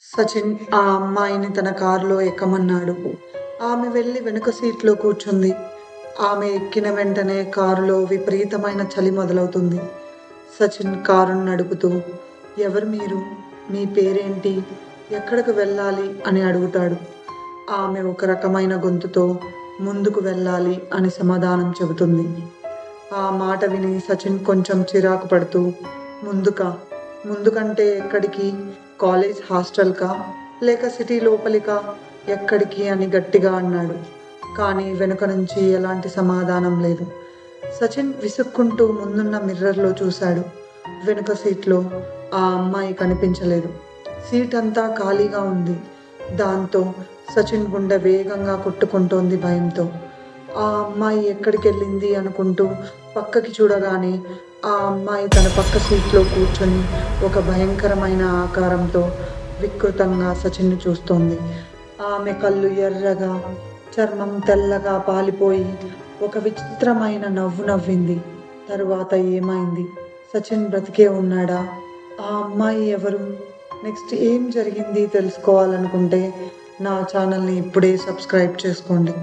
సచిన్ ఆ అమ్మాయిని తన కారులో ఎక్కమన్నాడు. ఆమె వెళ్లి వెనుక సీట్లో కూర్చుంది. ఆమె ఎక్కిన వెంటనే కారులో విపరీతమైన చలి మొదలవుతుంది. సచిన్ కారును నడుపుతూ, "ఎవరు మీరు? మీ పేరేంటి? ఎక్కడికి వెళ్ళాలి?" అని అడుగుతాడు. ఆమె ఒక రకమైన గొంతుతో, "ముందుకు వెళ్ళాలి" అని సమాధానం చెబుతుంది. ఆ మాట విని సచిన్ కొంచెం చిరాకు పడుతూ, "ముందుకా? ముందుకంటే ఎక్కడికి? కాలేజ్ హాస్టల్‌కా? లేక సిటీ లోపలికా? ఎక్కడికి?" అని గట్టిగా అన్నాడు. కానీ వెనుక నుంచి ఎలాంటి సమాధానం లేదు. సచిన్ విసుక్కుంటూ ముందున్న మిర్రర్‌లో చూశాడు. వెనుక సీట్లో ఆ అమ్మాయి కనిపించలేదు. సీట్ అంతా ఖాళీగా ఉంది. దాంతో సచిన్ గుండె వేగంగా కొట్టుకుంటోంది భయంతో. ఆ అమ్మాయి ఎక్కడికెళ్ళింది అనుకుంటూ పక్కకి చూడగానే ఆ అమ్మాయి తన పక్క సీట్లో కూర్చొని ఒక భయంకరమైన ఆకారంతో వికృతంగా సచిన్‌ని చూస్తోంది. ఆమె కళ్ళు ఎర్రగా, చర్మం తెల్లగా పాలిపోయి ఒక విచిత్రమైన నవ్వు నవ్వింది. తరువాత ఏమైంది? సచిన్ బ్రతికే ఉన్నాడా? ఆ అమ్మాయి ఎవరు? నెక్స్ట్ ఏం జరిగింది తెలుసుకోవాలనుకుంటే నా ఛానల్‌ని ఇప్పుడే సబ్స్క్రైబ్ చేసుకోండి.